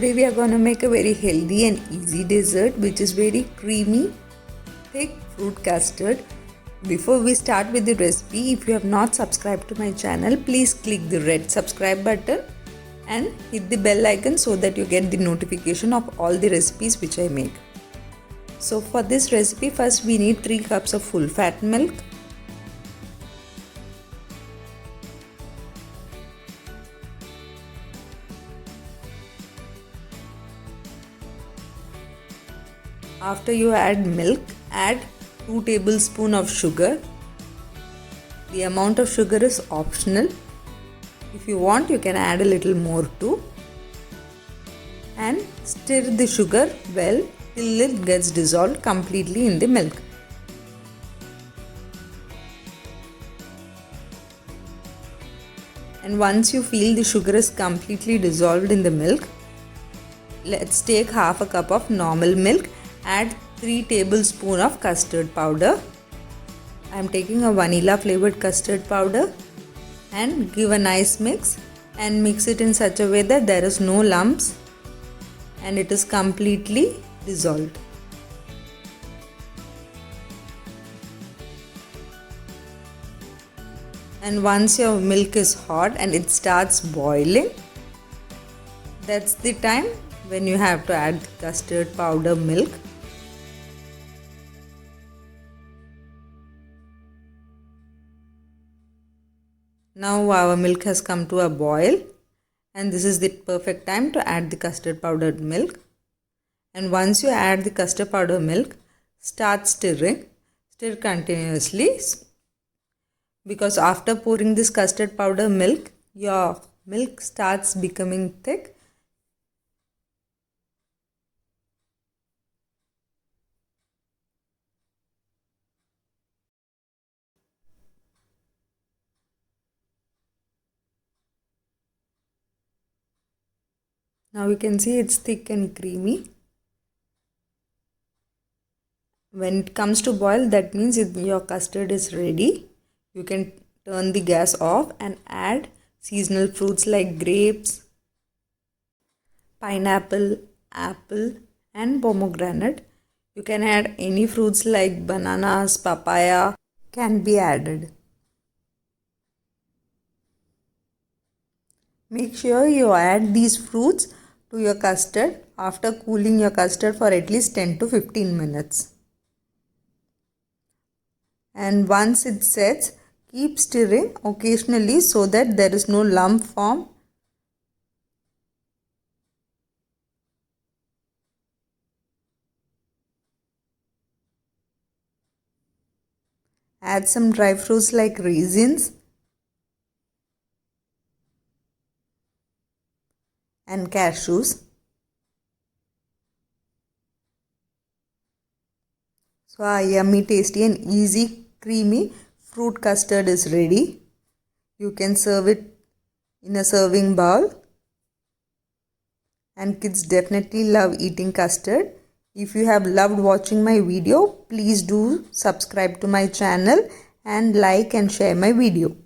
Today we are going to make a very healthy and easy dessert which is very creamy, thick fruit custard. Before we start with the recipe, if you have not subscribed to my channel, please click the red subscribe button and hit the bell icon so that you get the notification of all the recipes which I make. So for this recipe, first we need 3 cups of full fat milk. After you add milk, add 2 tablespoons of sugar. The amount of sugar is optional. If you want, you can add a little more too. And stir the sugar well till it gets dissolved completely in the milk. And once you feel the sugar is completely dissolved in the milk, let's take half a cup of normal milk. Add 3 tablespoons of custard powder. I am taking a vanilla flavored custard powder and give a nice mix and mix it in such a way that there is no lumps and it is completely dissolved. And once your milk is hot and it starts boiling, that's the time when you have to add custard powder milk. Now our milk has come to a boil and this is the perfect time to add the custard powdered milk. And once you add the custard powder milk, start stirring. Stir continuously, because after pouring this custard powder milk, your milk starts becoming thick. Now you can see it's thick and creamy. When it comes to boil, that means your custard is ready. You can turn the gas off and add seasonal fruits like grapes, pineapple, apple and pomegranate. You can add any fruits like bananas, papaya can be added. Make sure you add these fruits to your custard after cooling your custard for at least 10 to 15 minutes. And once it sets, keep stirring occasionally so that there is no lump form. Add some dry fruits like raisins and cashews. So our yummy, tasty and easy creamy fruit custard is ready. You can serve it in a serving bowl. And kids definitely love eating custard. If you have loved watching my video, please do subscribe to my channel and like and share my video.